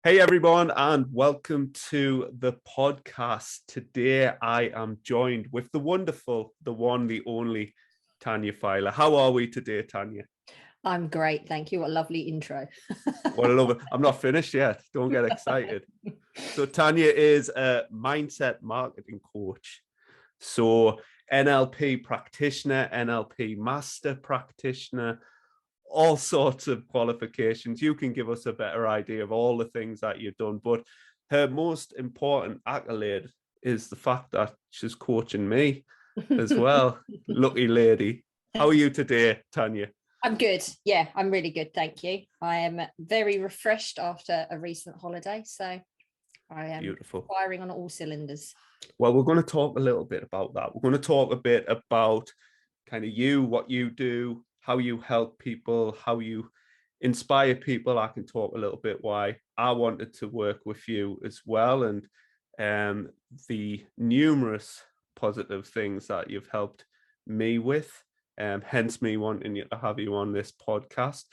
Hey everyone, and welcome to the podcast. Today I am joined with the wonderful, the one, the only Tanya Filer. How are we today, Tanya? I'm great, thank you. What a lovely intro. What a love it. I'm not finished yet. Don't get excited. So Tanya is a mindset marketing coach. So NLP practitioner, NLP master practitioner, all sorts of qualifications. You can give us a better idea of all the things that you've done, but her most important accolade is the fact that she's coaching me as well. Lucky lady. How are you today, Tanya? I'm good. Yeah, I'm really good. Thank you. I am very refreshed after a recent holiday. So I am Beautiful. firing on all cylinders. Well, we're going to talk a little bit about that. We're going to talk a bit about kind of you, what you do, how you help people, how you inspire people. I can talk a little bit why I wanted to work with you as well, and the numerous positive things that you've helped me with. Hence me wanting to have you on this podcast.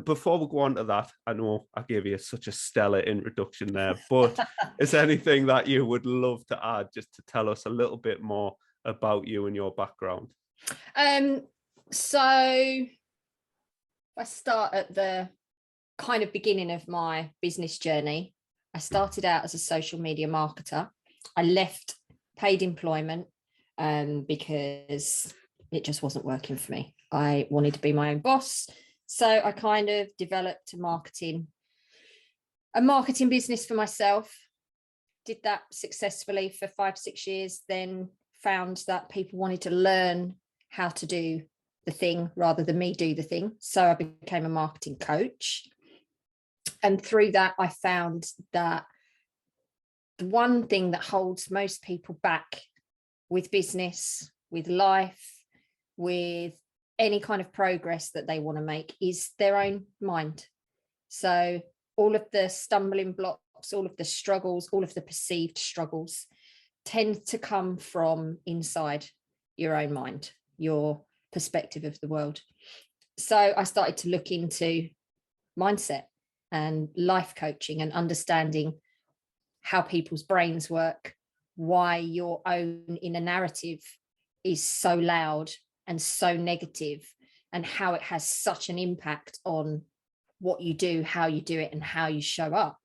Before we go on to that, I know I gave you such a stellar introduction there, but is there anything that you would love to add just to tell us a little bit more about you and your background? So I start at the kind of beginning of my business journey. I started out as a social media marketer. I left paid employment because it just wasn't working for me. I wanted to be my own boss. So I kind of developed a marketing business for myself. Did that successfully for 5-6 years, then found that people wanted to learn how to do the thing rather than me do the thing. So I became a marketing coach. And through that, I found that the one thing that holds most people back with business, with life, with any kind of progress that they want to make is their own mind. So all of the stumbling blocks, all of the struggles, all of the perceived struggles tend to come from inside your own mind, your perspective of the world. So I started to look into mindset and life coaching and understanding how people's brains work, why your own inner narrative is so loud and so negative, and how it has such an impact on what you do, how you do it, and how you show up.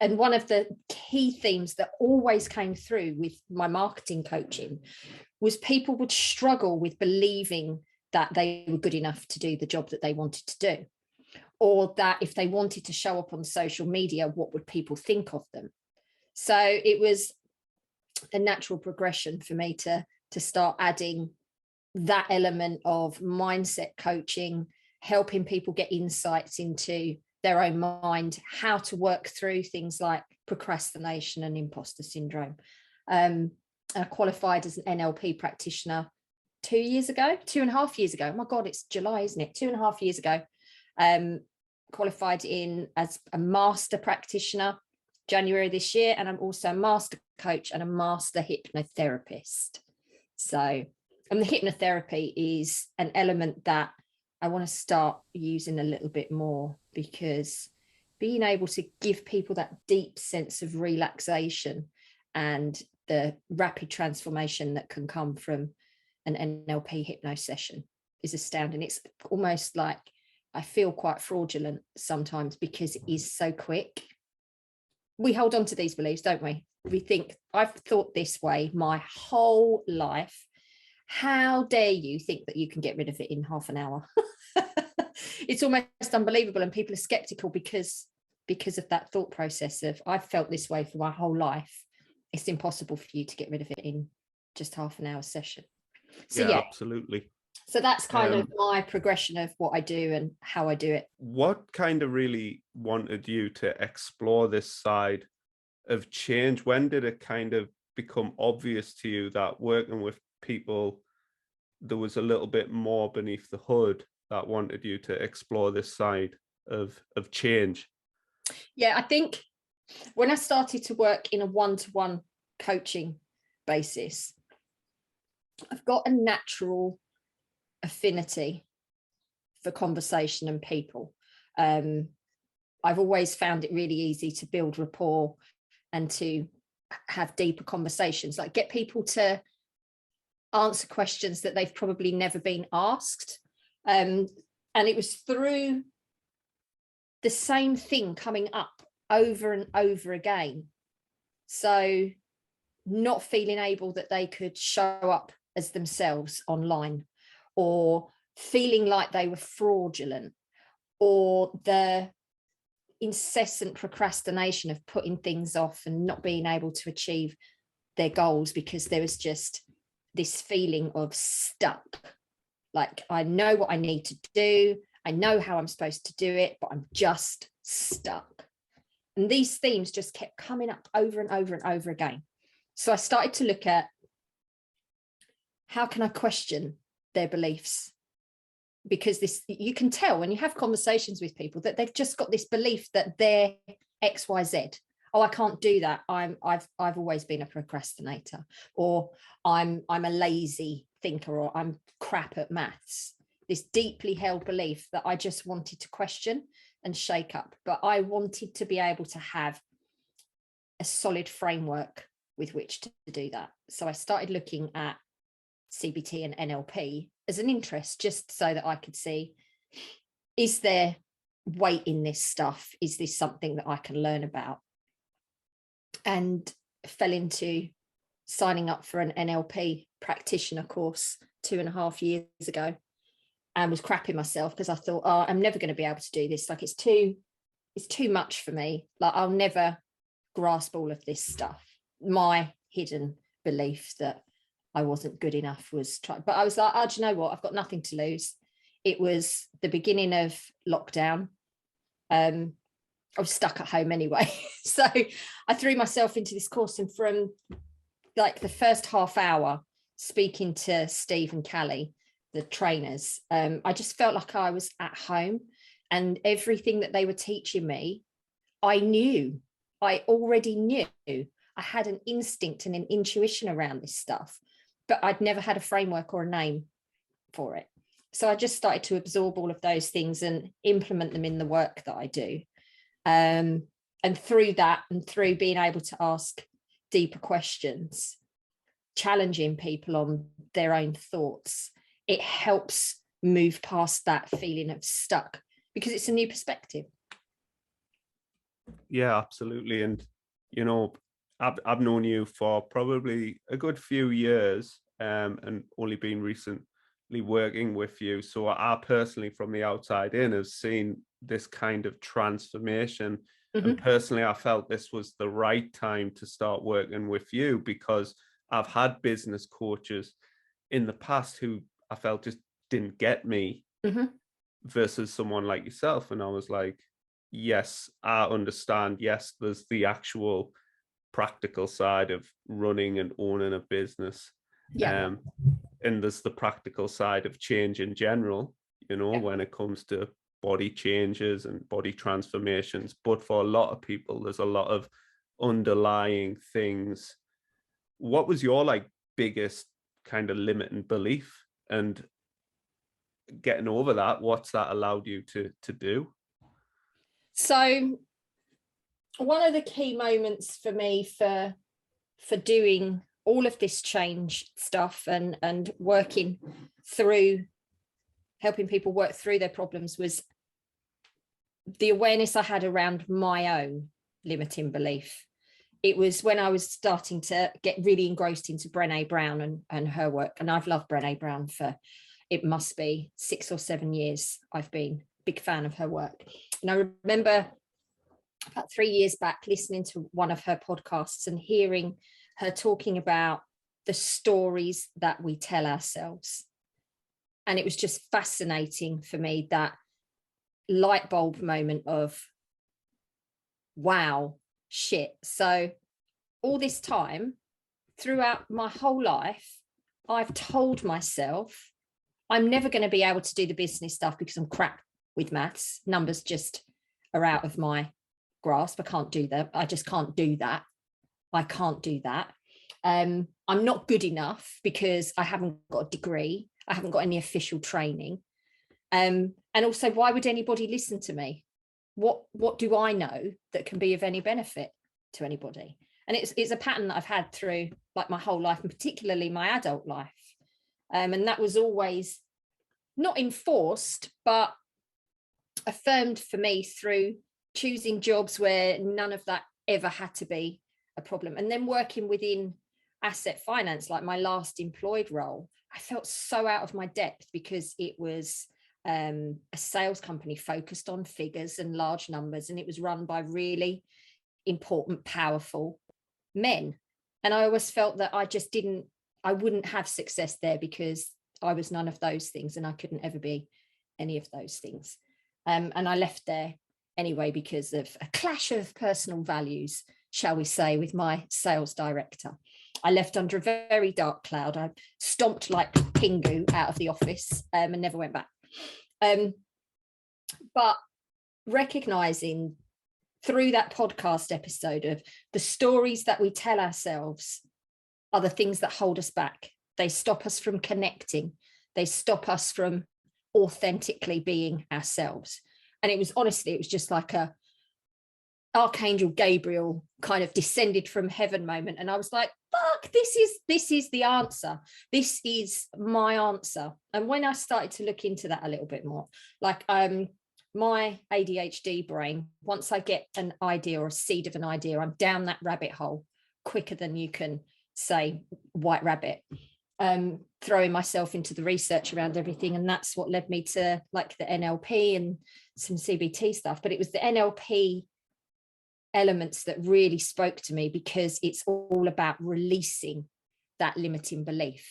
And one of the key themes that always came through with my marketing coaching was people would struggle with believing that they were good enough to do the job that they wanted to do, or that if they wanted to show up on social media, what would people think of them? So it was a natural progression for me to start adding that element of mindset coaching, helping people get insights into their own mind, how to work through things like procrastination and imposter syndrome. I qualified as an NLP practitioner 2.5 years ago. Oh my God, it's July, isn't it? 2.5 years ago. Qualified as a master practitioner January this year, and I'm also a master coach and a master hypnotherapist. So, and the hypnotherapy is an element that I want to start using a little bit more, because being able to give people that deep sense of relaxation and the rapid transformation that can come from an NLP hypno session is astounding. It's almost like I feel quite fraudulent sometimes because it is so quick. We hold on to these beliefs, don't we? We think, I've thought this way my whole life. How dare you think that you can get rid of it in half an hour? It's almost unbelievable. And people are skeptical because of that thought process of, I've felt this way for my whole life. It's impossible for you to get rid of it in just half an hour session. So yeah, Absolutely. So that's kind of my progression of what I do and how I do it. What kind of really wanted you to explore this side of change? When did it kind of become obvious to you that working with people, there was a little bit more beneath the hood that wanted you to explore this side of change? Yeah, I think when I started to work in a one-to-one coaching basis, I've got a natural affinity for conversation and people. I've always found it really easy to build rapport and to have deeper conversations, like get people to answer questions that they've probably never been asked. And it was through the same thing coming up over and over again. So not feeling able that they could show up as themselves online, or feeling like they were fraudulent, or the incessant procrastination of putting things off and not being able to achieve their goals because there was just this feeling of stuck. Like, I know what I need to do, I know how I'm supposed to do it, but I'm just stuck. And these themes just kept coming up over and over and over again. So I started to look at, how can I question their beliefs? Because this, you can tell when you have conversations with people that they've just got this belief that they're XYZ. Oh, I can't do that. I've always been a procrastinator, or I'm a lazy thinker, or I'm crap at maths. This deeply held belief that I just wanted to question and shake up. But I wanted to be able to have a solid framework with which to do that. So I started looking at CBT and NLP as an interest, just so that I could see, is there weight in this stuff? Is this something that I can learn about? And fell into signing up for an NLP practitioner course 2.5 years ago, and was crapping myself because I thought, oh, I'm never going to be able to do this. Like, it's too much for me. Like, I'll never grasp all of this stuff. My hidden belief that I wasn't good enough was trying, but I was like, oh, do you know what? I've got nothing to lose. It was the beginning of lockdown. I was stuck at home anyway. So I threw myself into this course, and from like the first half hour speaking to Steve and Callie, the trainers, I just felt like I was at home, and everything that they were teaching me, I knew. I already knew. I had an instinct and an intuition around this stuff, but I'd never had a framework or a name for it. So I just started to absorb all of those things and implement them in the work that I do. And through that, and through being able to ask deeper questions, challenging people on their own thoughts, it helps move past that feeling of stuck, because it's a new perspective. Yeah, absolutely. And, you know, I've known you for probably a good few years, and only been recently working with you. So I personally, from the outside in, have seen this kind of transformation. And personally, I felt this was the right time to start working with you, because I've had business coaches in the past who I felt just didn't get me, versus someone like yourself. And I was like, yes, I understand. Yes, there's the actual practical side of running and owning a business. Yeah. And there's the practical side of change in general, you know, when it comes to body changes and body transformations. But for a lot of people, there's a lot of underlying things. What was your like biggest kind of limiting belief, and getting over that, what's that allowed you to do? So one of the key moments for me for doing all of this change stuff and working through, helping people work through their problems, was the awareness I had around my own limiting belief. It was when I was starting to get really engrossed into Brené Brown and her work. And I've loved Brené Brown for, it must be 6 or 7 years. I've been a big fan of her work. And I remember about 3 years back listening to one of her podcasts and hearing her talking about the stories that we tell ourselves. And it was just fascinating for me, that light bulb moment of, wow, shit. So all this time, throughout my whole life, I've told myself I'm never going to be able to do the business stuff because I'm crap with maths. Numbers just are out of my grasp. I can't do that. I just can't do that. I can't do that. I'm not good enough because I haven't got a degree. I haven't got any official training. And also, why would anybody listen to me? what do I know that can be of any benefit to anybody? And it's a pattern that I've had through like my whole life, and particularly my adult life. And that was always not enforced, but affirmed for me through choosing jobs where none of that ever had to be a problem. And then working within asset finance, like my last employed role, I felt so out of my depth because it was a sales company focused on figures and large numbers, and it was run by really important, powerful men. And I always felt that I wouldn't have success there because I was none of those things, and I couldn't ever be any of those things. And I left there anyway because of a clash of personal values, shall we say, with my sales director. I left under a very dark cloud. I stomped like Pingu out of the office and never went back. But recognizing through that podcast episode of the stories that we tell ourselves are the things that hold us back. They stop us from connecting. They stop us from authentically being ourselves. And it was just like a Archangel Gabriel kind of descended from heaven moment. And I was like, fuck, this is the answer. This is my answer. And when I started to look into that a little bit more, like my ADHD brain, once I get an idea or a seed of an idea, I'm down that rabbit hole quicker than you can say white rabbit, throwing myself into the research around everything. And that's what led me to like the NLP and some CBT stuff. But it was the NLP elements that really spoke to me, because it's all about releasing that limiting belief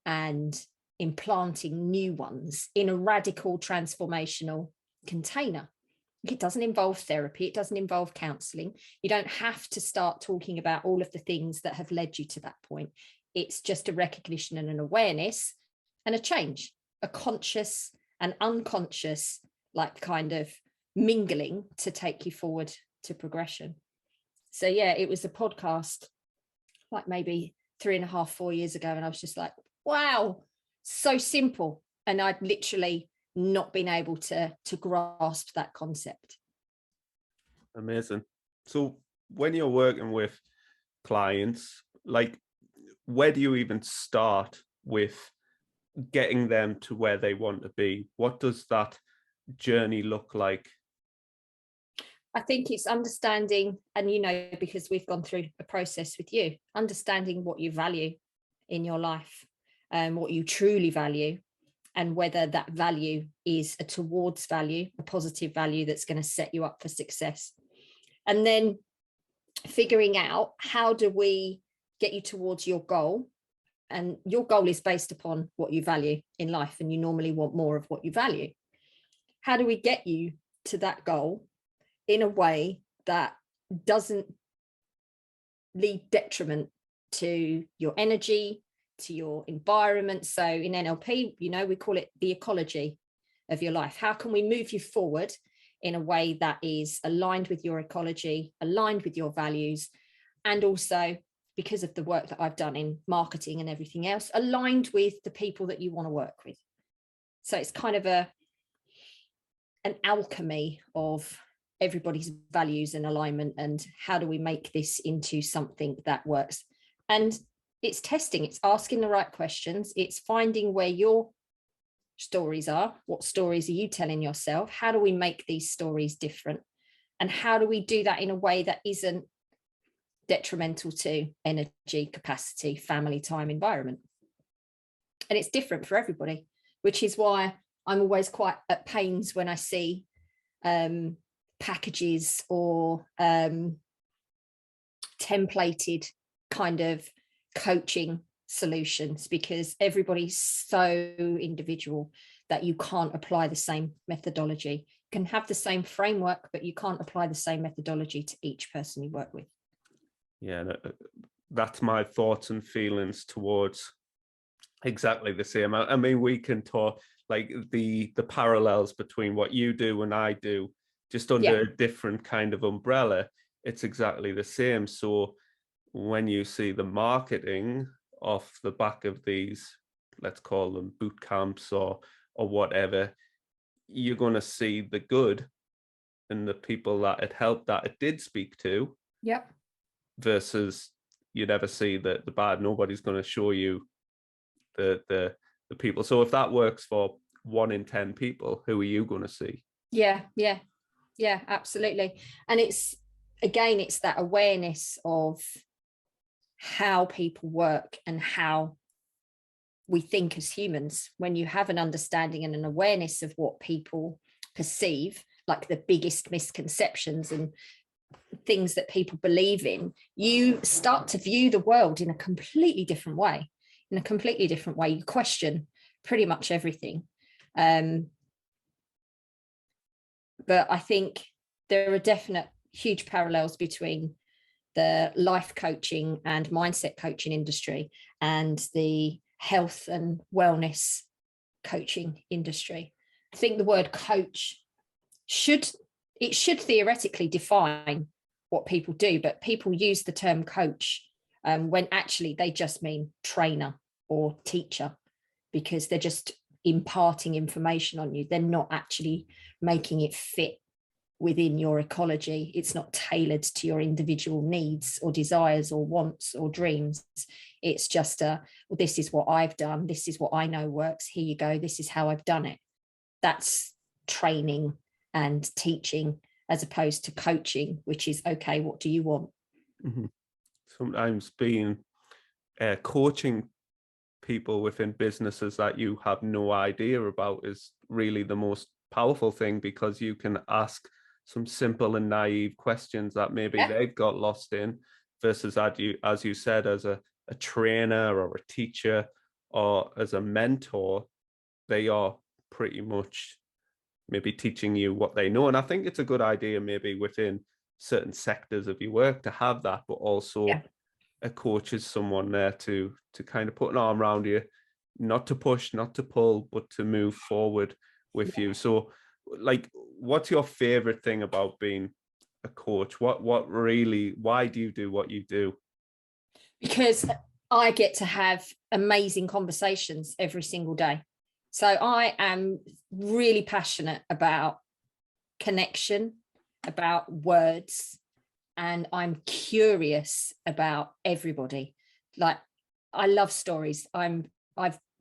and implanting new ones in a radical transformational container. It doesn't involve therapy. It doesn't involve counseling. You don't have to start talking about all of the things that have led you to that point. It's just a recognition and an awareness and a change, a conscious and unconscious, like kind of mingling to take you forward to progression. So yeah, it was a podcast like maybe 3.5, 4 years ago. And I was just like, wow, so simple. And I'd literally not been able to grasp that concept. Amazing. So when you're working with clients, like, where do you even start with getting them to where they want to be? What does that journey look like? I think it's understanding, and you know, because we've gone through a process with you, understanding what you value in your life and what you truly value, and whether that value is a towards value, a positive value that's going to set you up for success. And then figuring out, how do we get you towards your goal? And your goal is based upon what you value in life, and you normally want more of what you value. How do we get you to that goal in a way that doesn't lead detriment to your energy, to your environment? So in NLP, you know, we call it the ecology of your life. How can we move you forward in a way that is aligned with your ecology, aligned with your values, and also, because of the work that I've done in marketing and everything else, aligned with the people that you want to work with? So it's kind of an alchemy of everybody's values and alignment, and how do we make this into something that works? And it's testing, it's asking the right questions, it's finding where your stories are. What stories are you telling yourself? How do we make these stories different? And how do we do that in a way that isn't detrimental to energy, capacity, family time, environment? And it's different for everybody, which is why I'm always quite at pains when I see packages or templated kind of coaching solutions, because everybody's so individual that you can't apply the same methodology. You can have the same framework, but you can't apply the same methodology to each person you work with. Yeah, that's my thoughts and feelings towards exactly the same. I mean, we can talk like the parallels between what you do and I do, just under a different kind of umbrella. It's exactly the same. So when you see the marketing off the back of these, let's call them boot camps or whatever, you're going to see the good, and the people that it helped that it did speak to, Yep. versus you never see the bad. Nobody's going to show you the people. So if that works for 1 in 10 people, who are you going to see? Yeah, absolutely. And it's that awareness of how people work and how we think as humans. When you have an understanding and an awareness of what people perceive, like the biggest misconceptions and things that people believe in, you start to view the world in a completely different way. You question pretty much everything. But I think there are definite huge parallels between the life coaching and mindset coaching industry and the health and wellness coaching industry. I think the word coach should theoretically define what people do, but people use the term coach when actually they just mean trainer or teacher, because they're just imparting information on you. They're not actually making it fit within your ecology. It's not tailored to your individual needs or desires or wants or dreams. It's just well, this is what I've done, this is what I know works, here you go, this is how I've done it. That's training and teaching, as opposed to coaching, which is, okay, what do you want? Mm-hmm. Sometimes being coaching people within businesses that you have no idea about is really the most powerful thing, because you can ask some simple and naive questions that maybe they've got lost in, versus as you said, as a trainer or a teacher or as a mentor, they are pretty much maybe teaching you what they know. And I think it's a good idea maybe within certain sectors of your work to have that, but also a coach is someone there to kind of put an arm around you, not to push, not to pull, but to move forward with you. So like, what's your favorite thing about being a coach? What really, why do you do what you do? Because I get to have amazing conversations every single day. So I am really passionate about connection, about words, and I'm curious about everybody. Like, I love stories. I've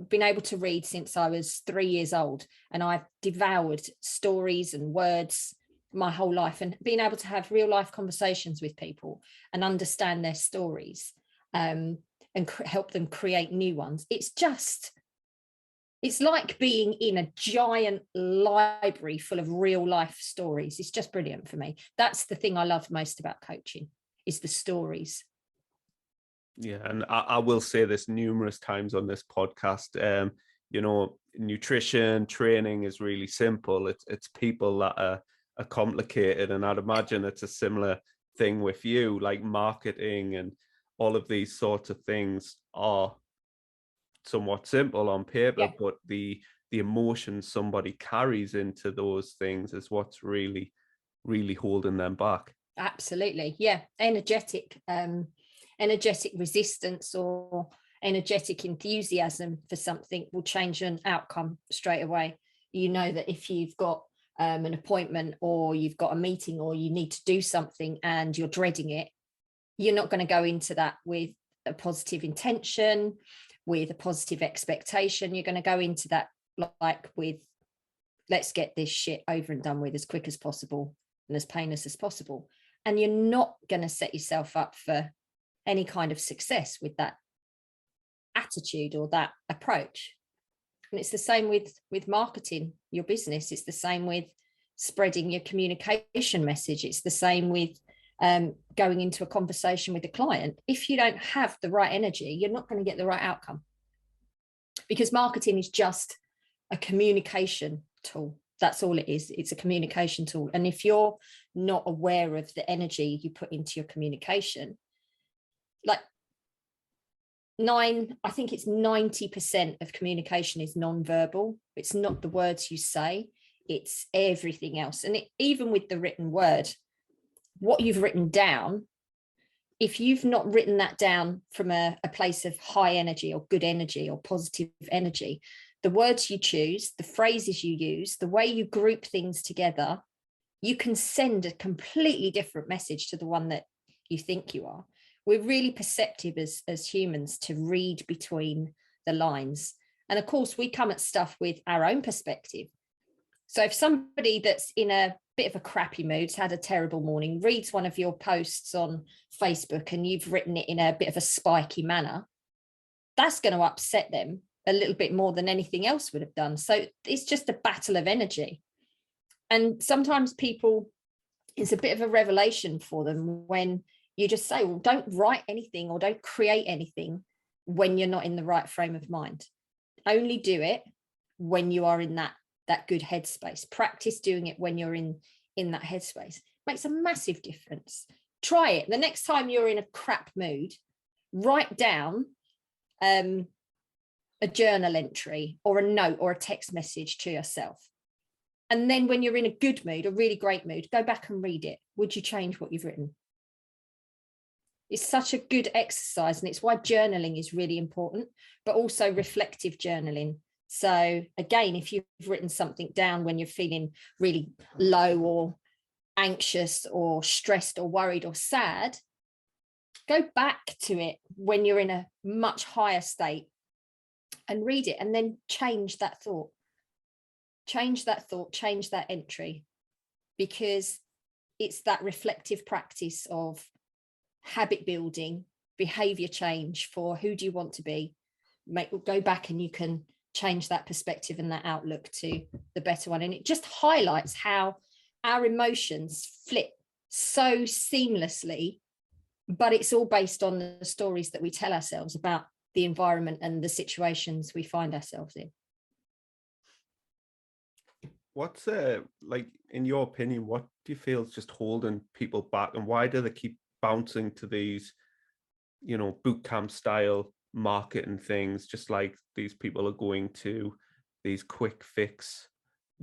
been able to read since I was 3 years old, and I've devoured stories and words my whole life, and being able to have real life conversations with people and understand their stories, and help them create new ones. It's like being in a giant library full of real life stories. It's just brilliant for me. That's the thing I love most about coaching, is the stories. Yeah, and I will say this numerous times on this podcast. You know, nutrition training is really simple. It's people that are complicated, and I'd imagine it's a similar thing with you. Like marketing and all of these sorts of things are somewhat simple on paper, but the emotions somebody carries into those things is what's really holding them back. Absolutely. Yeah. Energetic resistance or energetic enthusiasm for something will change an outcome straight away. You know that if you've got an appointment, or you've got a meeting, or you need to do something and you're dreading it, you're not going to go into that with a positive intention, with a positive expectation. You're going to go into that like with, let's get this shit over and done with as quick as possible and as painless as possible. And you're not going to set yourself up for any kind of success with that attitude or that approach. And it's the same with marketing your business. It's the same with spreading your communication message. It's the same with going into a conversation with a client. If you don't have the right energy, you're not going to get the right outcome, because marketing is just a communication tool. That's all it is. It's a communication tool. And if you're not aware of the energy you put into your communication, like I think it's 90% of communication is non-verbal. It's not the words you say, it's everything else. And even with the written word, what you've written down, if you've not written that down from a place of high energy or good energy or positive energy, the words you choose, the phrases you use, the way you group things together you can send a completely different message to the one that you think you are. We're really perceptive as humans to read between the lines. And of course, we come at stuff with our own perspective. So if somebody that's in a bit of a crappy mood, had a terrible morning, reads one of your posts on Facebook and you've written it in a bit of a spiky manner, that's going to upset them a little bit more than anything else would have done. So it's just a battle of energy. And sometimes people, it's a bit of a revelation for them when you just say, well, don't write anything or don't create anything when you're not in the right frame of mind. Only do it when you are in that good headspace. Practice doing it when you're in that headspace. It makes a massive difference. Try it. The next time you're in a crap mood, write down a journal entry or a note or a text message to yourself. And then when you're in a good mood, a really great mood, go back and read it. Would you change what you've written? It's such a good exercise, and it's why journaling is really important, but also reflective journaling. So again, if you've written something down when you're feeling really low or anxious or stressed or worried or sad, go back to it when you're in a much higher state and read it, and then change that thought. Change that thought, change that entry, because it's that reflective practice of habit building, behavior change for who do you want to be. Go back and you can change that perspective and that outlook to the better one. And it just highlights how our emotions flip so seamlessly, but it's all based on the stories that we tell ourselves about the environment and the situations we find ourselves in. What's like, in your opinion, what do you feel is just holding people back, and why do they keep bouncing to these, boot camp style marketing things, just like these people are going to these quick fix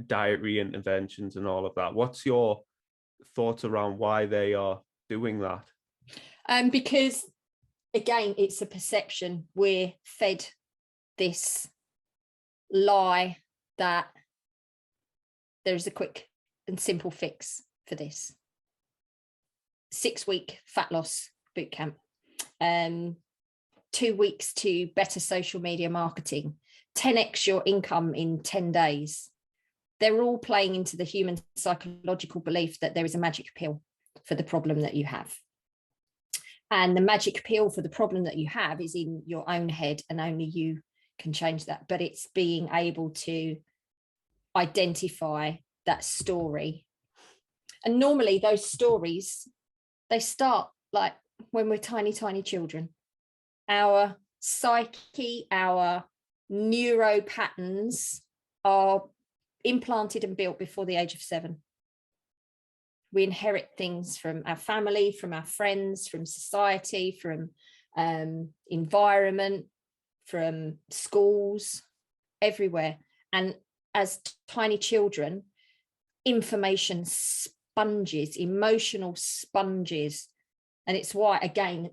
dietary interventions and all of that? What's your thoughts around why they are doing that? Because again, it's a perception. We're fed this lie that there's a quick and simple fix for this. 6-week fat loss boot camp, 2 weeks to better social media marketing, 10x your income in 10 days. They're all playing into the human psychological belief that there is a magic pill for the problem that you have. And the magic pill for the problem that you have is in your own head, and only you can change that. But it's being able to identify that story. And normally those stories, they start like when we're tiny children. Our psyche, our neuro patterns are implanted and built before the age of 7. We inherit things from our family, from our friends, from society, from environment, from schools, everywhere. And as tiny children, information sponges, emotional sponges. And it's why, again,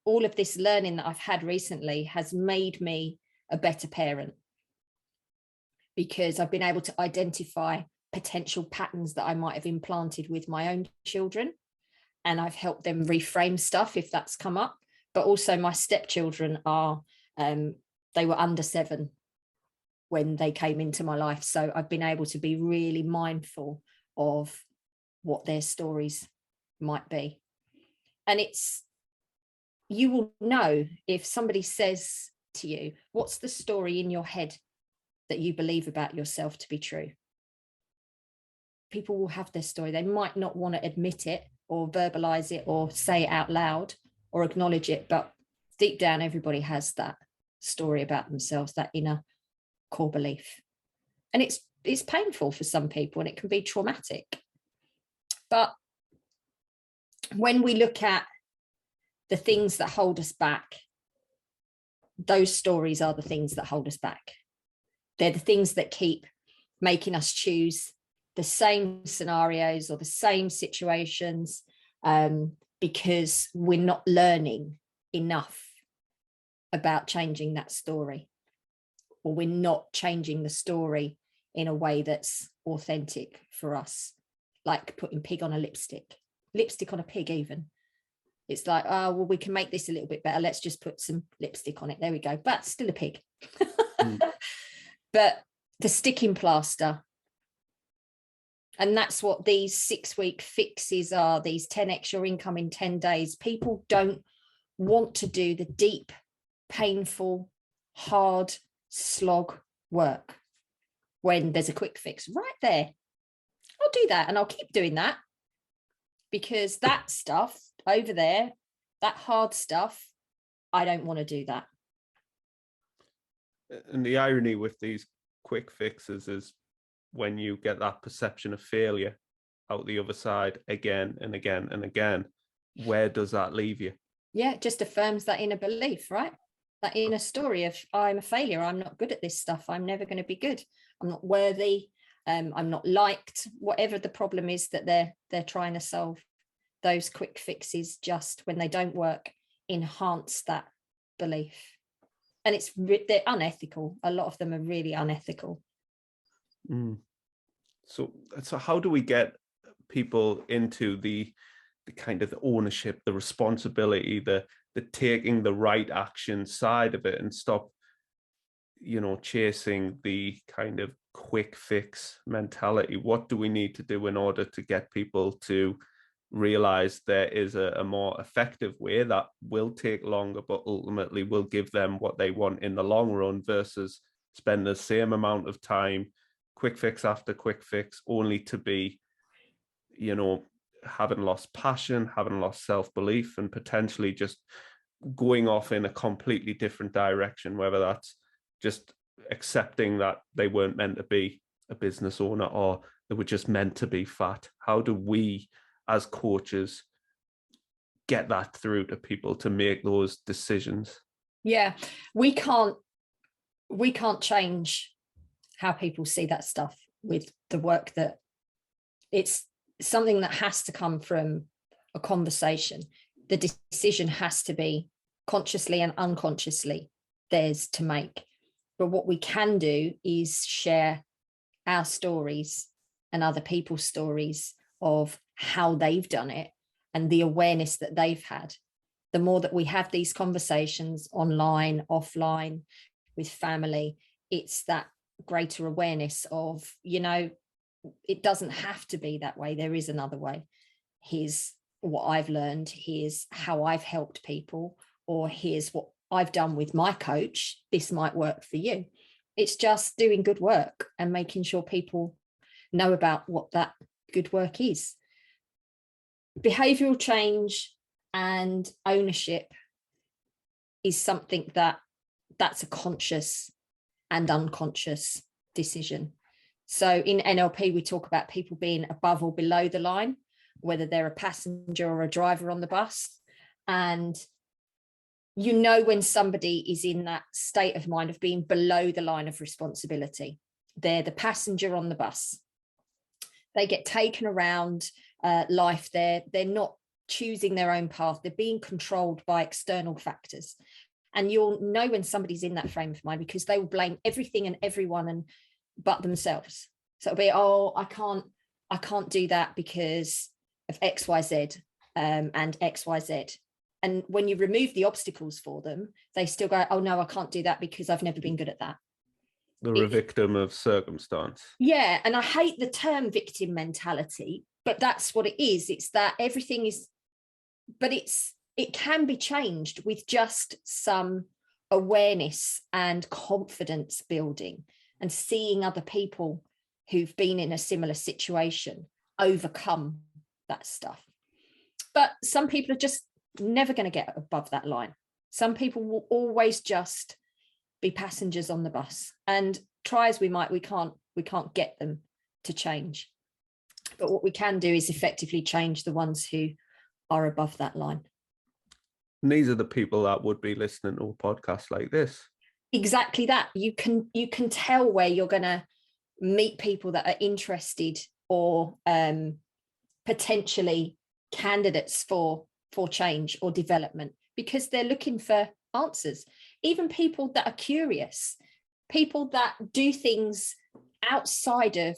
all of this learning that I've had recently has made me a better parent, because I've been able to identify potential patterns that I might have implanted with my own children, and I've helped them reframe stuff if that's come up. But also my stepchildren are, they were under 7 when they came into my life. So I've been able to be really mindful of what their stories might be. And you will know if somebody says to you, what's the story in your head that you believe about yourself to be true? People will have their story. They might not want to admit it or verbalize it or say it out loud or acknowledge it, but deep down, everybody has that story about themselves, that inner core belief. And it's painful for some people, and it can be traumatic. But when we look at the things that hold us back, those stories are the things that hold us back. They're the things that keep making us choose the same scenarios or the same situations, because we're not learning enough about changing that story, or we're not changing the story in a way that's authentic for us. like putting pig on a lipstick on a pig even. It's like, oh, well, we can make this a little bit better. Let's just put some lipstick on it. There we go. But still a pig. But the sticking plaster. And that's what these 6-week fixes are, these 10x your income in 10 days. People don't want to do the deep, painful, hard slog work when there's a quick fix right there. I'll do that and I'll keep doing that, because that stuff over there, that hard stuff, I don't want to do that. And the irony with these quick fixes is when you get that perception of failure out the other side again and again and again, where does that leave you? Yeah, it just affirms that inner belief, right? That inner story of, I'm a failure, I'm not good at this stuff, I'm never going to be good, I'm not worthy, I'm not liked, whatever the problem is that they're trying to solve. Those quick fixes, just when they don't work, enhance that belief. And they're unethical. A lot of them are really unethical. So how do we get people into the kind of the ownership, the responsibility, the taking the right action side of it, and stop, chasing the kind of quick fix mentality? What do we need to do in order to get people to realize there is a more effective way that will take longer, but ultimately will give them what they want in the long run, versus spend the same amount of time, quick fix after quick fix, only to be, having lost passion, having lost self-belief, and potentially just going off in a completely different direction, whether that's just accepting that they weren't meant to be a business owner, or they were just meant to be fat. How do we as coaches get that through to people to make those decisions? Yeah, we can't change how people see that stuff with the work. That it's something that has to come from a conversation. The decision has to be consciously and unconsciously theirs to make. But what we can do is share our stories and other people's stories of how they've done it and the awareness that they've had. The more that we have these conversations online, offline, with family, it's that greater awareness of, it doesn't have to be that way. There is another way. Here's what I've learned. Here's how I've helped people, or here's what I've done with my coach. This might work for you. It's just doing good work and making sure people know about what that good work is. Behavioral change and ownership is something that's a conscious and unconscious decision. So in NLP, we talk about people being above or below the line, whether they're a passenger or a driver on the bus. And when somebody is in that state of mind of being below the line of responsibility, they're the passenger on the bus. They get taken around life. They're not choosing their own path. They're being controlled by external factors. And you'll know when somebody's in that frame of mind, because they will blame everything and everyone but themselves. So it'll be, I can't do that because of XYZ and XYZ. And when you remove the obstacles for them, they still go, oh no, I can't do that because I've never been good at that. They're a victim of circumstance. Yeah. And I hate the term victim mentality, but that's what it is. It's that everything is, but it can be changed with just some awareness and confidence building, and seeing other people who've been in a similar situation overcome that stuff. But some people are just never going to get above that line. Some people will always just be passengers on the bus, and try as we might, we can't get them to change. But what we can do is effectively change the ones who are above that line. And these are the people that would be listening to a podcast like this. Exactly that. You can tell where you're going to meet people that are interested or potentially candidates for change or development, because they're looking for answers. Even people that are curious, people that do things outside of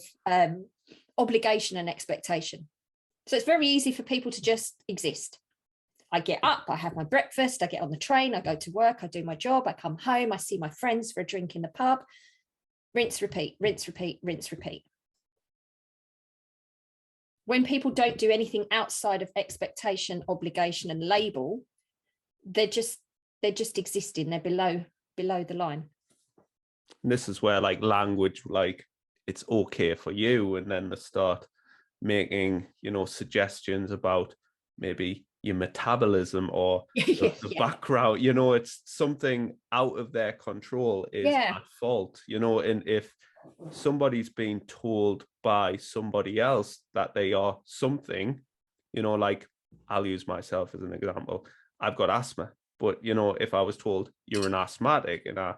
obligation and expectation. So it's very easy for people to just exist. I get up, I have my breakfast, I get on the train, I go to work, I do my job, I come home, I see my friends for a drink in the pub. Rinse, repeat, rinse, repeat, rinse, repeat. When people don't do anything outside of expectation, obligation, and label, they're just existing. They're below the line. And this is where like language, like it's okay for you, and then they start making, you know, suggestions about maybe your metabolism or the background, you know, it's something out of their control is at fault, you know. And if somebody's being told by somebody else that they are something, you know, like I'll use myself as an example. I've got asthma, but you know, if I was told you're an asthmatic and I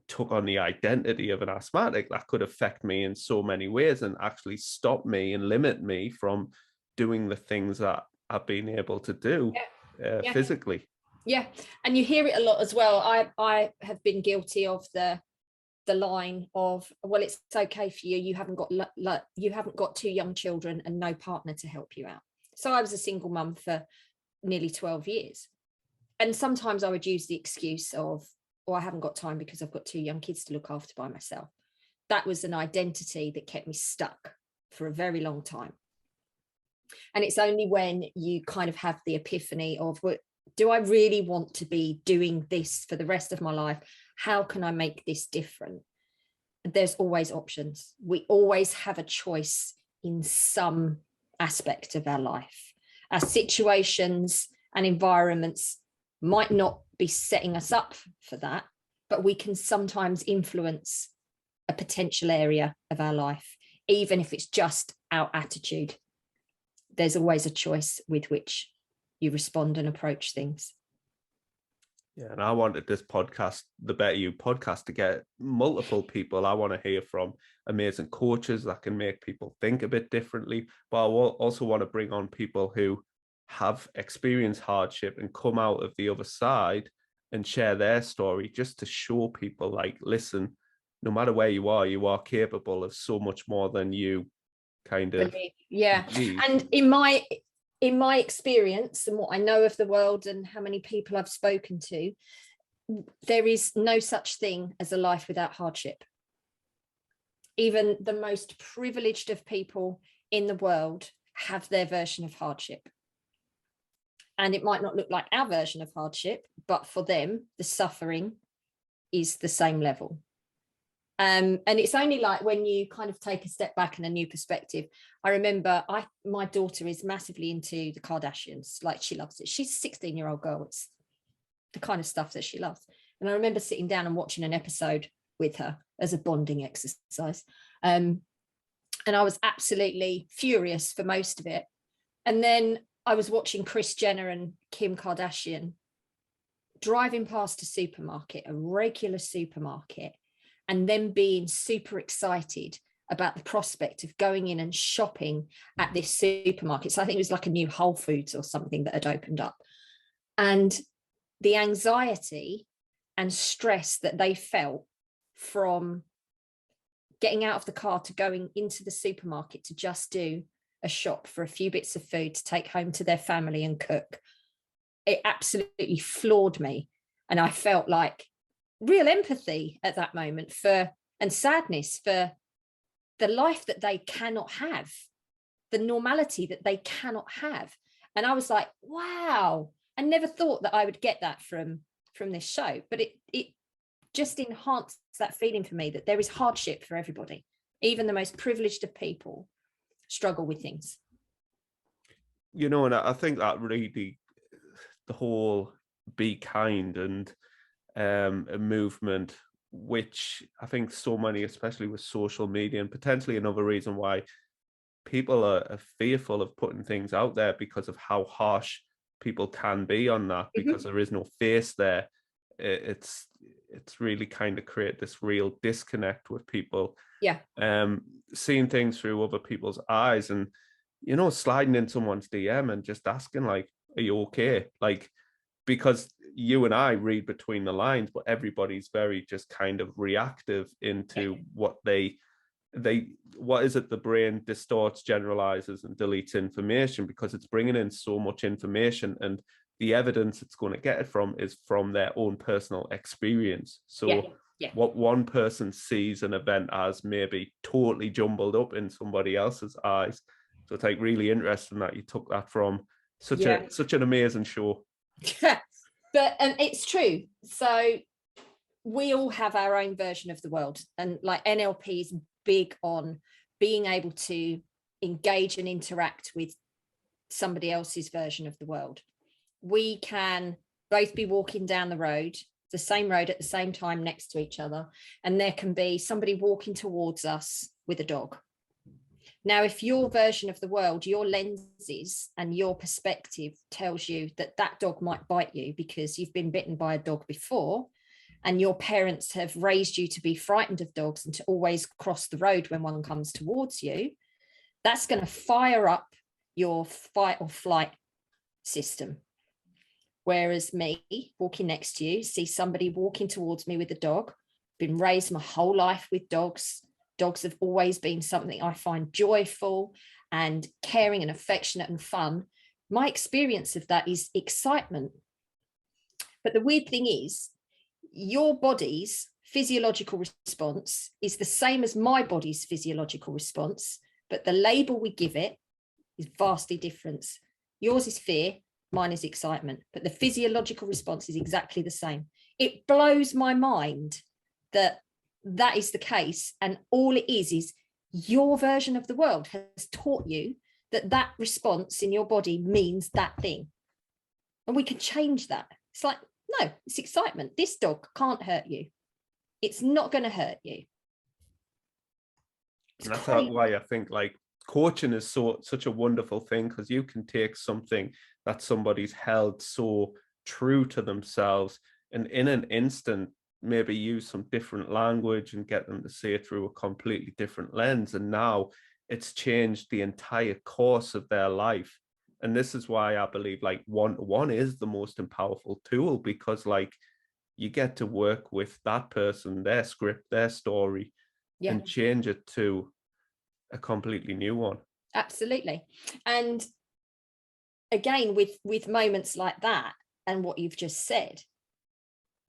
took on the identity of an asthmatic, that could affect me in so many ways and actually stop me and limit me from doing the things that I've been able to do physically. Yeah, and you hear it a lot as well. I have been guilty of the line of, well, it's okay for you. You haven't got 2 young children and no partner to help you out. So I was a single mum for nearly 12 years, and sometimes I would use the excuse of, I haven't got time because I've got 2 young kids to look after by myself. That was an identity that kept me stuck for a very long time. And it's only when you kind of have the epiphany of, well, do I really want to be doing this for the rest of my life? How can I make this different? There's always options. We always have a choice in some aspect of our life. Our situations and environments might not be setting us up for that, but we can sometimes influence a potential area of our life, even if it's just our attitude. There's always a choice with which you respond and approach things. Yeah, and I wanted this podcast, the Better You podcast, to get multiple people. I want to hear from amazing coaches that can make people think a bit differently, but I also want to bring on people who have experienced hardship and come out of the other side and share their story, just to show people, like, listen, no matter where you are capable of so much more than you kind of believe. And in my experience and what I know of the world and how many people I've spoken to, there is no such thing as a life without hardship. Even the most privileged of people in the world have their version of hardship. And it might not look like our version of hardship, but for them, the suffering is the same level. And it's only like when you kind of take a step back and a new perspective. I remember my daughter is massively into the Kardashians. Like, she loves it. She's a 16-year-old girl. It's the kind of stuff that she loves. And I remember sitting down and watching an episode with her as a bonding exercise. And I was absolutely furious for most of it. And then I was watching Kris Jenner and Kim Kardashian driving past a supermarket, a regular supermarket, and then being super excited about the prospect of going in and shopping at this supermarket. So I think it was like a new Whole Foods or something that had opened up. And the anxiety and stress that they felt from getting out of the car to going into the supermarket to just do a shop for a few bits of food to take home to their family and cook, it absolutely floored me. And I felt like real empathy at that moment and sadness for the life that they cannot have, the normality that they cannot have. And I was like, wow, I never thought that I would get that from this show, but it just enhanced that feeling for me that there is hardship for everybody. Even the most privileged of people struggle with things. You know, and I think that really, the whole be kind and a movement, which I think so many, especially with social media, and potentially another reason why people are fearful of putting things out there, because of how harsh people can be on that, because there is no face there. It's really kind of create this real disconnect with people. Seeing things through other people's eyes, and, you know, sliding in someone's DM and just asking, like, are you okay? Like, because you and I read between the lines, but everybody's very just kind of reactive into what they what is it? The brain distorts, generalizes, and deletes information because it's bringing in so much information, and the evidence it's going to get it from is from their own personal experience. So what one person sees an event as maybe totally jumbled up in somebody else's eyes. So it's like really interesting that you took that from such an amazing show. But it's true. So we all have our own version of the world, and like NLP is big on being able to engage and interact with somebody else's version of the world. We can both be walking down the road, the same road at the same time next to each other, and there can be somebody walking towards us with a dog. Now, if your version of the world, your lenses and your perspective tells you that that dog might bite you because you've been bitten by a dog before, and your parents have raised you to be frightened of dogs and to always cross the road when one comes towards you, that's going to fire up your fight or flight system. Whereas me, walking next to you, see somebody walking towards me with a dog, been raised my whole life with dogs. Dogs have always been something I find joyful and caring and affectionate and fun. My experience of that is excitement. But the weird thing is, your body's physiological response is the same as my body's physiological response, but the label we give it is vastly different. Yours is fear, mine is excitement, but the physiological response is exactly the same. It blows my mind that that is the case, and all it is your version of the world has taught you that that response in your body means that thing, and we can change that. It's like, no, it's excitement. This dog can't hurt you. It's not going to hurt you. And that's why I think like coaching is such a wonderful thing, because you can take something that somebody's held so true to themselves and in an instant maybe use some different language and get them to say it through a completely different lens. And now it's changed the entire course of their life. And this is why I believe like one-to-one is the most powerful tool, because like you get to work with that person, their script, their story, and change it to a completely new one. Absolutely. And again, with moments like that and what you've just said,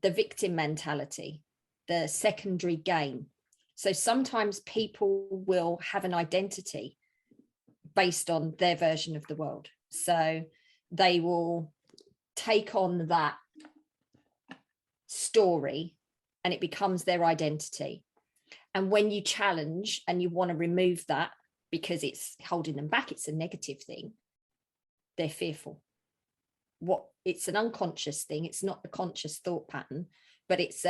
the victim mentality, the secondary gain. So sometimes people will have an identity based on their version of the world. So they will take on that story and it becomes their identity. And when you challenge and you want to remove that because it's holding them back, it's a negative thing, they're fearful. It's an unconscious thing. It's not a conscious thought pattern, but it's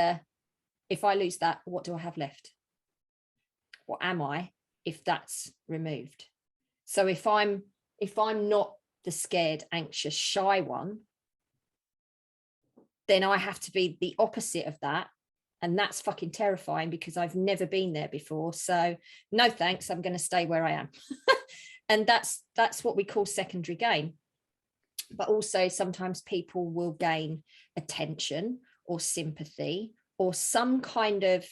if I lose that, what do I have left? What am I if that's removed? So if I'm not the scared, anxious, shy one, then I have to be the opposite of that. And that's fucking terrifying because I've never been there before. So no thanks, I'm going to stay where I am. And that's what we call secondary gain. But also sometimes people will gain attention or sympathy or some kind of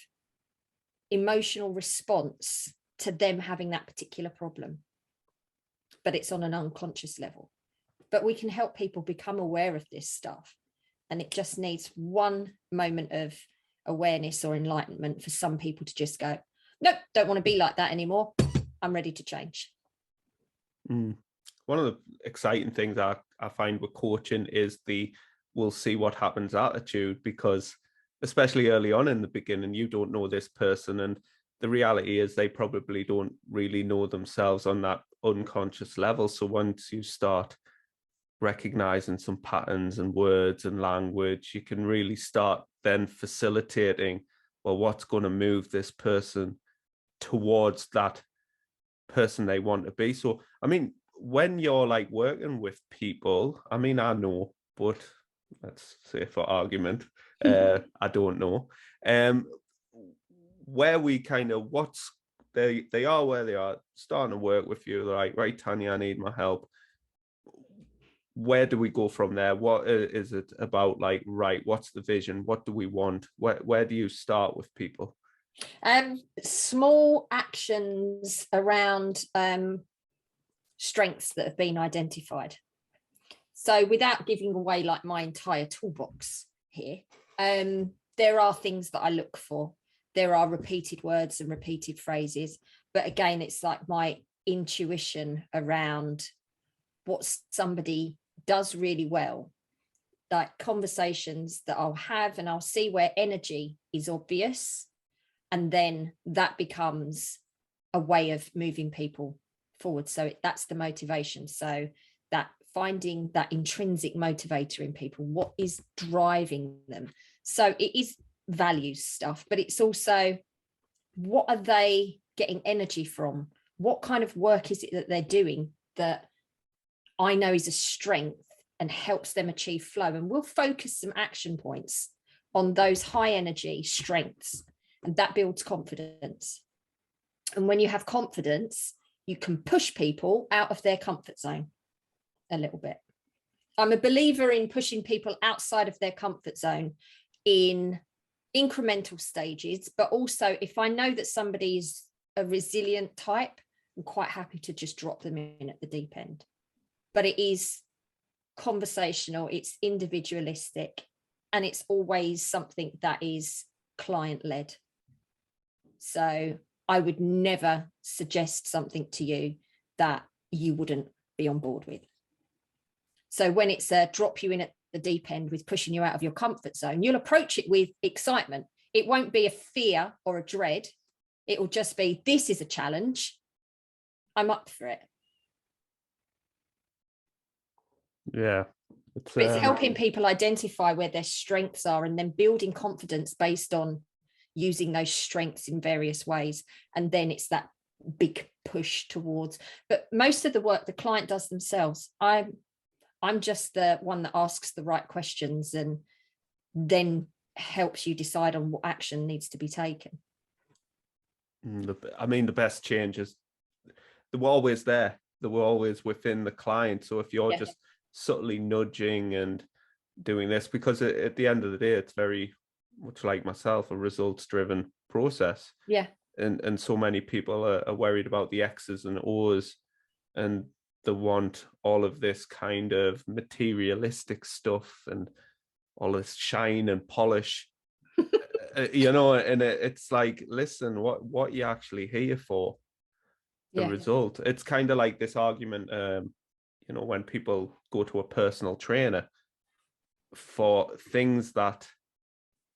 emotional response to them having that particular problem. But it's on an unconscious level. But we can help people become aware of this stuff. And it just needs one moment of awareness or enlightenment for some people to just go, nope, don't want to be like that anymore. I'm ready to change. One of the exciting things I find with coaching is the we'll see what happens attitude, because especially early on in the beginning, you don't know this person. And the reality is they probably don't really know themselves on that unconscious level. So once you start recognizing some patterns and words and language, you can really start then facilitating, well, what's going to move this person towards that person they want to be. So, I mean, when you're like working with people, I mean, I know, but let's say for argument, I don't know. Where we kind of they are where they are, starting to work with you, they're like, right, Tanya, I need my help. Where do we go from there? What is it about? Like, right, what's the vision? What do we want? Where do you start with people? Small actions around strengths that have been identified. So without giving away like my entire toolbox here, there are things that I look for. There are repeated words and repeated phrases, but again, it's like my intuition around what somebody does really well, like conversations that I'll have, and I'll see where energy is obvious, and then that becomes a way of moving people forward. So that's the motivation. So that finding that intrinsic motivator in people, what is driving them. So it is values stuff, but it's also, what are they getting energy from? What kind of work is it that they're doing that I know is a strength and helps them achieve flow? And we'll focus some action points on those high energy strengths, and that builds confidence. And when you have confidence, you can push people out of their comfort zone a little bit. I'm a believer in pushing people outside of their comfort zone in incremental stages, but also if I know that somebody's a resilient type, I'm quite happy to just drop them in at the deep end. But it is conversational, it's individualistic, and it's always something that is client-led. So I would never suggest something to you that you wouldn't be on board with. So when it's a drop you in at the deep end with pushing you out of your comfort zone, you'll approach it with excitement. It won't be a fear or a dread. It will just be, this is a challenge. I'm up for it. Yeah. It's helping people identify where their strengths are and then building confidence based on using those strengths in various ways. And then it's that big push towards, but most of the work the client does themselves. I'm just the one that asks the right questions and then helps you decide on what action needs to be taken. I mean, the best changes, they were always there. They were always within the client. So if you're just subtly nudging and doing this, because at the end of the day, it's very much like myself, a results-driven process. Yeah. And so many people are worried about the X's and O's, and they want all of this kind of materialistic stuff and all this shine and polish, you know, and it's like, listen, what you actually here for, the result. It's kind of like this argument, you know, when people go to a personal trainer for things that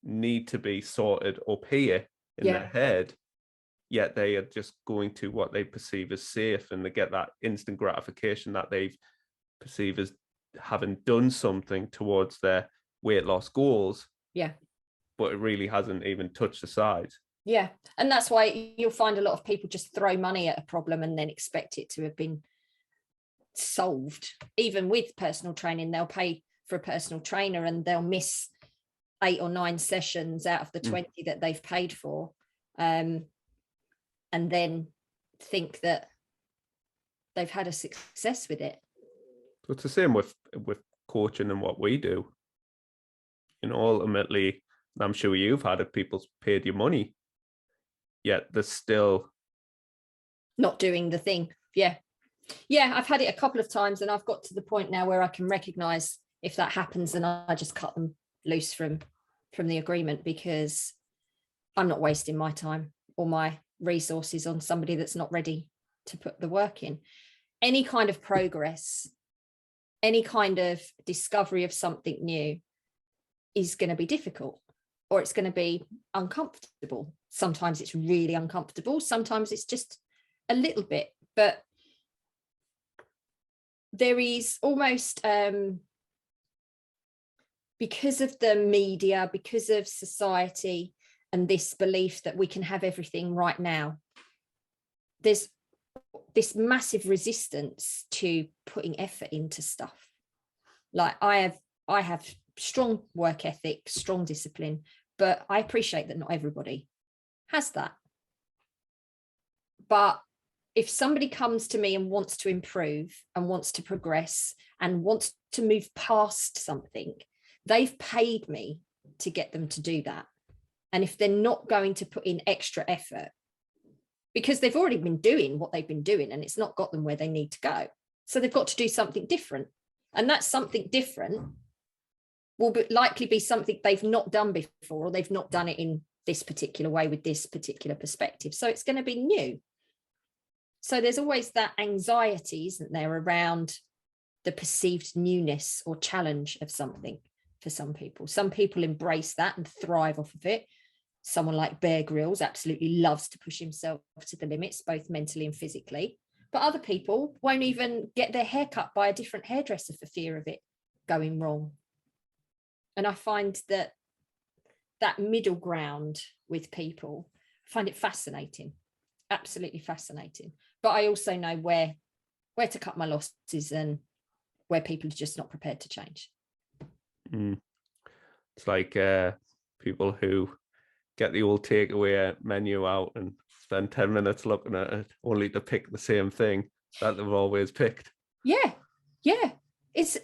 need to be sorted up here in their head, yet they are just going to what they perceive as safe, and they get that instant gratification that they perceive as having done something towards their weight loss goals. Yeah. But it really hasn't even touched the sides. Yeah. And that's why you'll find a lot of people just throw money at a problem and then expect it to have been solved. Even with personal training, they'll pay for a personal trainer and they'll miss 8 or 9 sessions out of the 20 that they've paid for. And then think that they've had a success with it. So it's the same with coaching and what we do. You know, ultimately, I'm sure you've had it, people's paid you money, yet they're still not doing the thing. Yeah. Yeah, I've had it a couple of times, and I've got to the point now where I can recognize if that happens, and I just cut them loose from the agreement, because I'm not wasting my time or my resources on somebody that's not ready to put the work in. Any kind of progress, any kind of discovery of something new is going to be difficult, or it's going to be uncomfortable. Sometimes it's really uncomfortable. Sometimes it's just a little bit, but there is almost, because of the media, because of society, and this belief that we can have everything right now, there's this massive resistance to putting effort into stuff. Like I have strong work ethic, strong discipline, but I appreciate that not everybody has that. But if somebody comes to me and wants to improve and wants to progress and wants to move past something, they've paid me to get them to do that. And if they're not going to put in extra effort, because they've already been doing what they've been doing and it's not got them where they need to go. So they've got to do something different. And that something different will likely be something they've not done before, or they've not done it in this particular way with this particular perspective. So it's going to be new. So there's always that anxiety, isn't there, around the perceived newness or challenge of something for some people. Some people embrace that and thrive off of it. Someone like Bear Grylls absolutely loves to push himself to the limits, both mentally and physically. But other people won't even get their hair cut by a different hairdresser for fear of it going wrong. And I find that middle ground with people, I find it fascinating, absolutely fascinating. But I also know where to cut my losses and where people are just not prepared to change. It's like people who get the old takeaway menu out and spend 10 minutes looking at it only to pick the same thing that they've always picked. Yeah. It's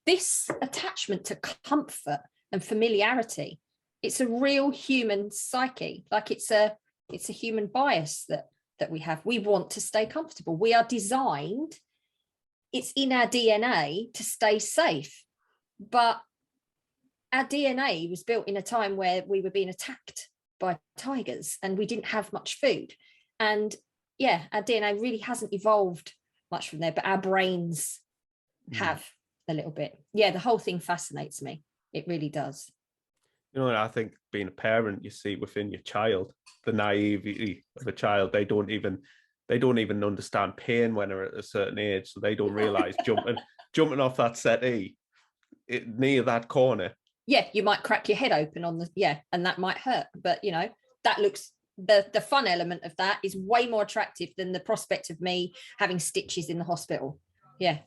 this attachment to comfort and familiarity. It's a real human psyche. Like it's a human bias that we have. We want to stay comfortable. We are designed, it's in our DNA to stay safe. But our DNA was built in a time where we were being attacked by tigers and we didn't have much food. And yeah, our DNA really hasn't evolved much from there, but our brains have a little bit. Yeah, the whole thing fascinates me. It really does. You know, I think being a parent, you see within your child, the naivety of a child. They don't even understand pain when they're at a certain age. So they don't realize jumping off that settee near that corner. Yeah, you might crack your head open and that might hurt. But you know, that looks, the fun element of that is way more attractive than the prospect of me having stitches in the hospital. Yeah.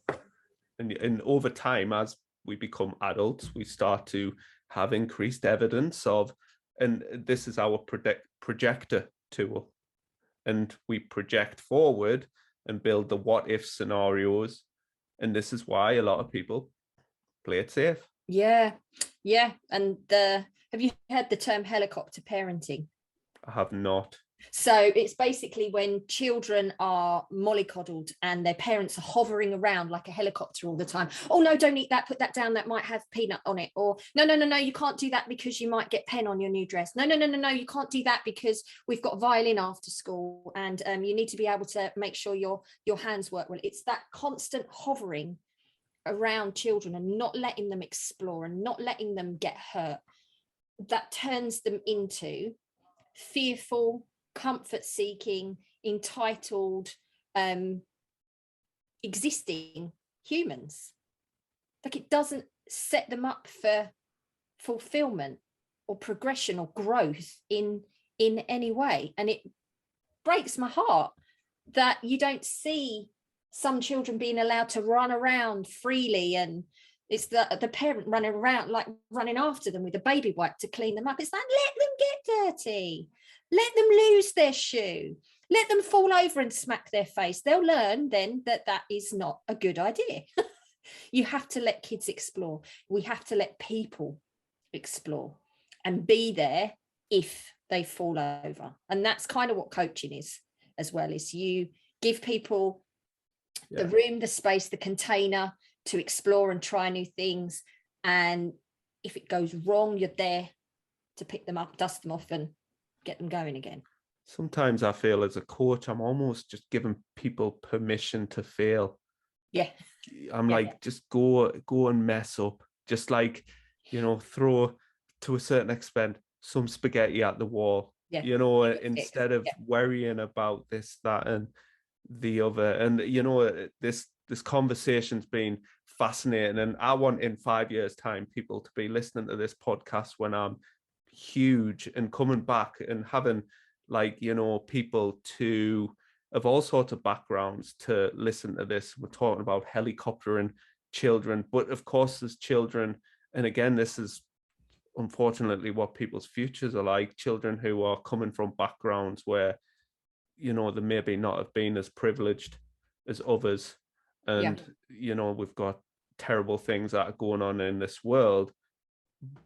And over time, as we become adults, we start to have increased evidence of, and this is our projector tool, and we project forward and build the what if scenarios. And this is why a lot of people play it safe. Yeah. And have you heard the term helicopter parenting? I have not. So it's basically when children are mollycoddled and their parents are hovering around like a helicopter all the time. Oh no, don't eat that, put that down, that might have peanut on it. Or no, you can't do that because you might get pen on your new dress. No, you can't do that because we've got violin after school and you need to be able to make sure your hands work well. It's that constant hovering around children and not letting them explore and not letting them get hurt that turns them into fearful, comfort-seeking, entitled, existing humans. Like, it doesn't set them up for fulfillment or progression or growth in any way. And it breaks my heart that you don't see some children being allowed to run around freely, and it's the parent running around, like running after them with a baby wipe to clean them up. It's like, let them get dirty, let them lose their shoe, let them fall over and smack their face. They'll learn then that is not a good idea. You have to let kids explore. We have to let people explore and be there if they fall over. And that's kind of what coaching is as well, is you give people the room, the space, the container to explore and try new things. And if it goes wrong, you're there to pick them up, dust them off and get them going again. Sometimes I feel as a coach, I'm almost just giving people permission to fail. Yeah. I'm like, just go and mess up. Just like, throw to a certain extent some spaghetti at the wall, instead of worrying about this, that, and the other. And, this conversation's been fascinating. And I want in 5 years' time people to be listening to this podcast when I'm huge and coming back and having people of all sorts of backgrounds to listen to this. We're talking about helicoptering children, but of course there's children, and again, this is unfortunately what people's futures are like, children who are coming from backgrounds where they maybe not have been as privileged as others, and we've got terrible things that are going on in this world,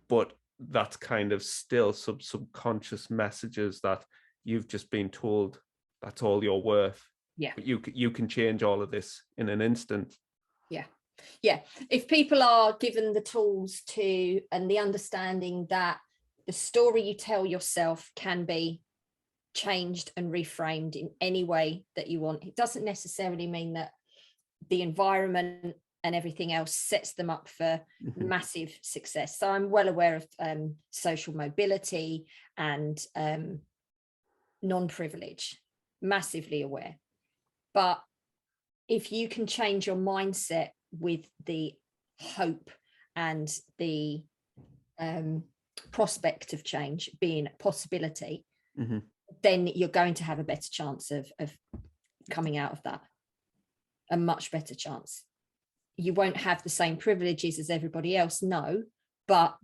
but that's kind of still some subconscious messages that you've just been told that's all you're worth. Yeah. But you can change all of this in an instant. Yeah. Yeah. If people are given the tools to, and the understanding that the story you tell yourself can be changed and reframed in any way that you want, it doesn't necessarily mean that the environment and everything else sets them up for massive success. So I'm well aware of social mobility and non-privilege, massively aware. But if you can change your mindset with the hope and the prospect of change being a possibility, then you're going to have a better chance of coming out of that, a much better chance. You won't have the same privileges as everybody else, no, but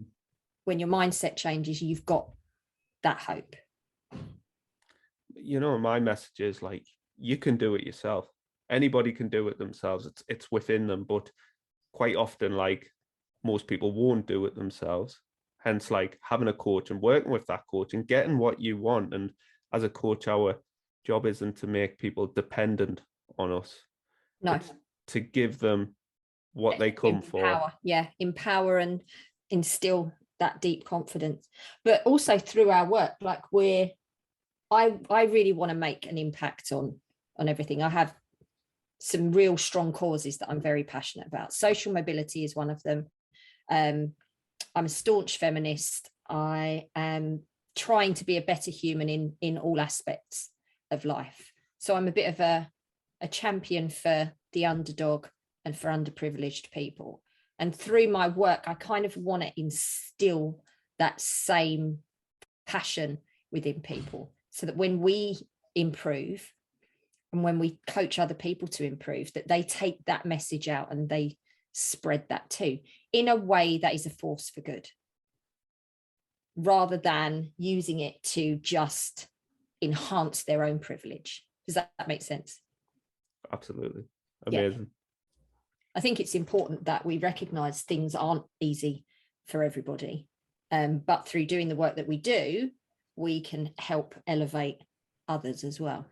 when your mindset changes, you've got that hope. You know, my message is like, you can do it yourself. Anybody can do it themselves. It's within them, but quite often, like, most people won't do it themselves. Hence, like, having a coach and working with that coach and getting what you want. And as a coach, our job isn't to make people dependent on us. No. It's to give them what they come for. Yeah, empower and instill that deep confidence. But also through our work, like I really want to make an impact on everything. I have some real strong causes that I'm very passionate about. Social mobility is one of them. I'm a staunch feminist. I am trying to be a better human in all aspects of life. So I'm a bit of a champion for the underdog and for underprivileged people. And through my work, I kind of want to instill that same passion within people, so that when we improve and when we coach other people to improve, that they take that message out and they spread that too, in a way that is a force for good, rather than using it to just enhance their own privilege. Does that make sense? Absolutely. Amazing. Yeah. I think it's important that we recognize things aren't easy for everybody. But through doing the work that we do, we can help elevate others as well.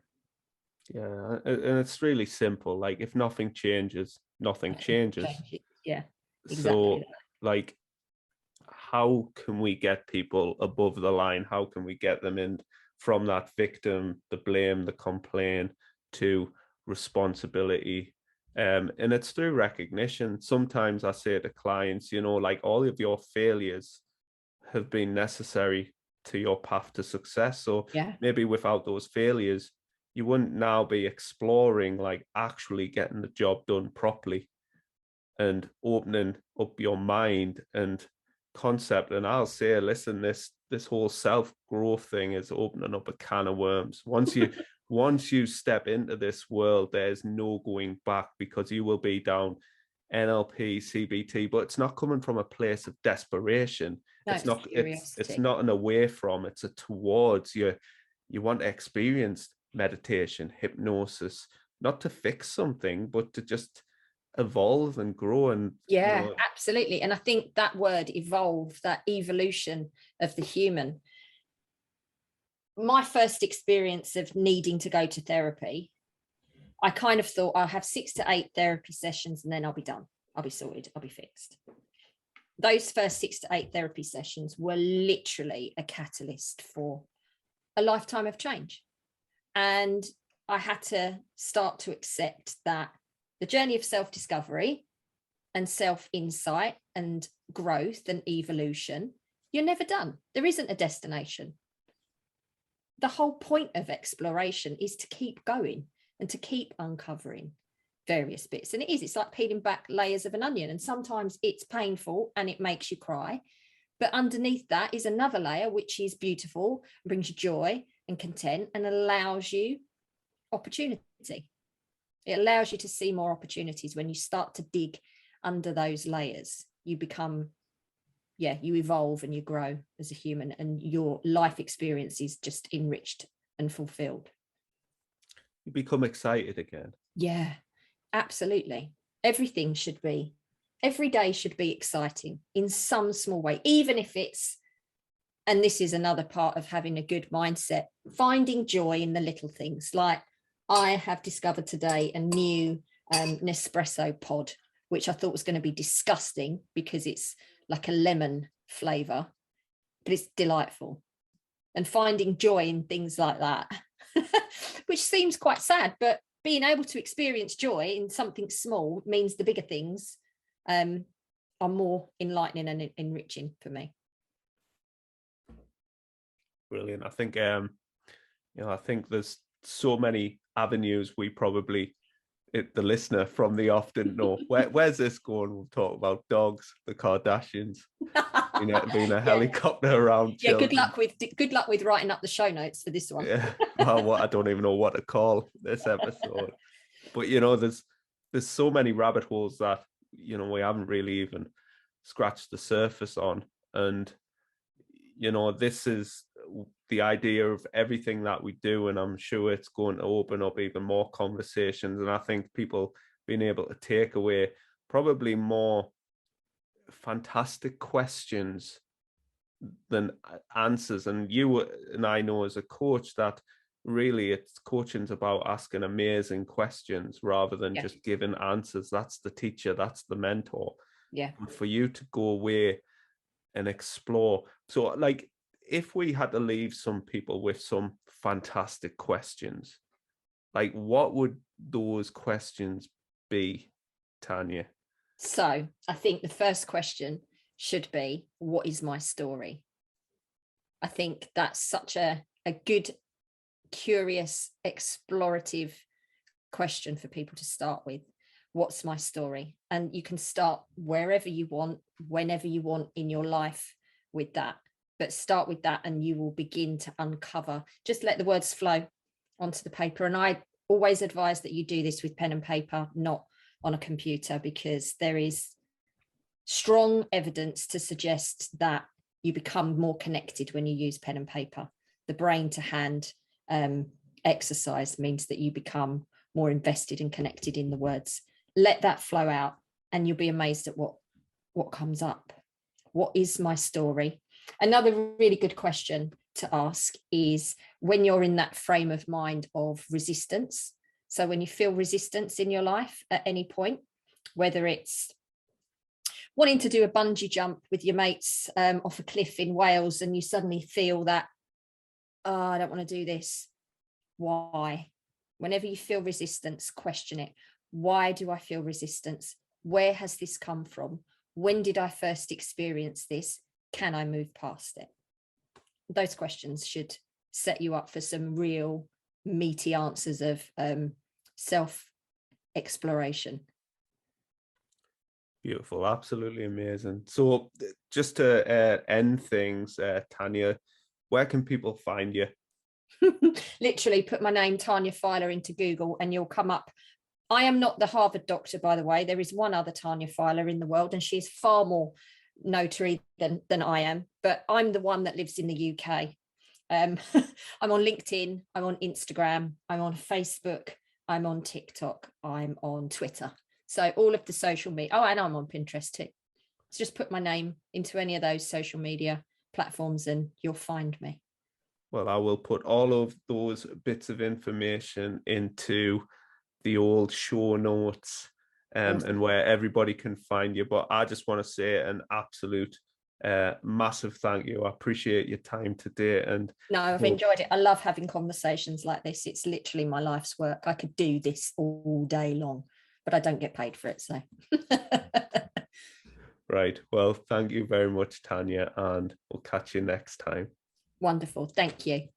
Yeah, and it's really simple. Like, if nothing changes, nothing changes. Yeah, exactly. So, like, how can we get people above the line? How can we get them in from that victim, the blame, the complaint, to responsibility? And it's through recognition. Sometimes I say to clients, you know, like, all of your failures have been necessary to your path to success. So maybe without those failures, you wouldn't now be exploring, like, actually getting the job done properly and opening up your mind and concept. And I'll say, listen, this whole self-growth thing is opening up a can of worms. Once you step into this world, there's no going back, because you will be down NLP, CBT, but it's not coming from a place of desperation. No, it's not an away from, it's a towards. You want to experience meditation, hypnosis, not to fix something, but to just evolve and grow. And absolutely. And I think that word evolve, that evolution of the human, my first experience of needing to go to therapy, I kind of thought I'll have 6 to 8 therapy sessions and then I'll be done. I'll be sorted. I'll be fixed. Those first 6 to 8 therapy sessions were literally a catalyst for a lifetime of change. And I had to start to accept that the journey of self-discovery and self-insight and growth and evolution, you're never done. There isn't a destination. The whole point of exploration is to keep going and to keep uncovering various bits. And it's like peeling back layers of an onion. And sometimes it's painful and it makes you cry. But underneath that is another layer, which is beautiful, brings you joy and content, and allows you opportunity. It allows you to see more opportunities. When you start to dig under those layers, you become, you evolve and you grow as a human, and your life experience is just enriched and fulfilled. You become excited again. Yeah, absolutely. Every day should be exciting in some small way, even if it's And this is another part of having a good mindset, finding joy in the little things. Like I have discovered today a new Nespresso pod, which I thought was going to be disgusting because it's like a lemon flavor, but it's delightful. And finding joy in things like that, which seems quite sad, but being able to experience joy in something small means the bigger things are more enlightening and enriching for me. Brilliant. I think I think there's so many avenues we probably, the listener from the off didn't know. Where's this going? We'll talk about dogs, the Kardashians, being a helicopter around children. Good luck with writing up the show notes for this one. Yeah. Well, I don't even know what to call this episode. But there's so many rabbit holes that we haven't really even scratched the surface on. And this is the idea of everything that we do, and I'm sure it's going to open up even more conversations. And I think people being able to take away probably more fantastic questions than answers. And you and I know as a coach that really it's coaching's about asking amazing questions rather than just giving answers. That's the teacher, that's the mentor. Yeah. And for you to go away and explore. So like, if we had to leave some people with some fantastic questions, like what would those questions be, Tanya? So I think the first question should be, what is my story? I think that's such a good, curious, explorative question for people to start with. What's my story? And you can start wherever you want, whenever you want in your life with that. But start with that and you will begin to uncover, just let the words flow onto the paper. And I always advise that you do this with pen and paper, not on a computer, because there is strong evidence to suggest that you become more connected when you use pen and paper. The brain to hand exercise means that you become more invested and connected in the words. Let that flow out and you'll be amazed at what comes up. What is my story? Another really good question to ask is when you're in that frame of mind of resistance. So when you feel resistance in your life at any point, whether it's wanting to do a bungee jump with your mates off a cliff in Wales, and you suddenly feel that, oh, I don't want to do this. Why? Whenever you feel resistance, question it. Why do I feel resistance? Where has this come from? When did I first experience this? Can I move past it? Those questions should set you up for some real meaty answers of self-exploration. Beautiful, absolutely amazing. So just to end things, Tanya, where can people find you? Literally put my name, Tanya Filer, into Google and you'll come up. I am not the Harvard doctor, by the way. There is one other Tanya Filer in the world, and she's far more notary than I am, but I'm the one that lives in the UK. I'm on LinkedIn, I'm on Instagram, I'm on Facebook, I'm on TikTok, I'm on Twitter. So all of the social media. Oh, and I'm on Pinterest too. So just put my name into any of those social media platforms and you'll find me. Well, I will put all of those bits of information into the old show notes awesome. And where everybody can find you. But I just want to say an absolute massive thank you. I appreciate your time today. And no, I've enjoyed it. I love having conversations like this. It's literally my life's work. I could do this all day long, but I don't get paid for it. So right. Well, thank you very much, Tanya, and we'll catch you next time. Wonderful. Thank you.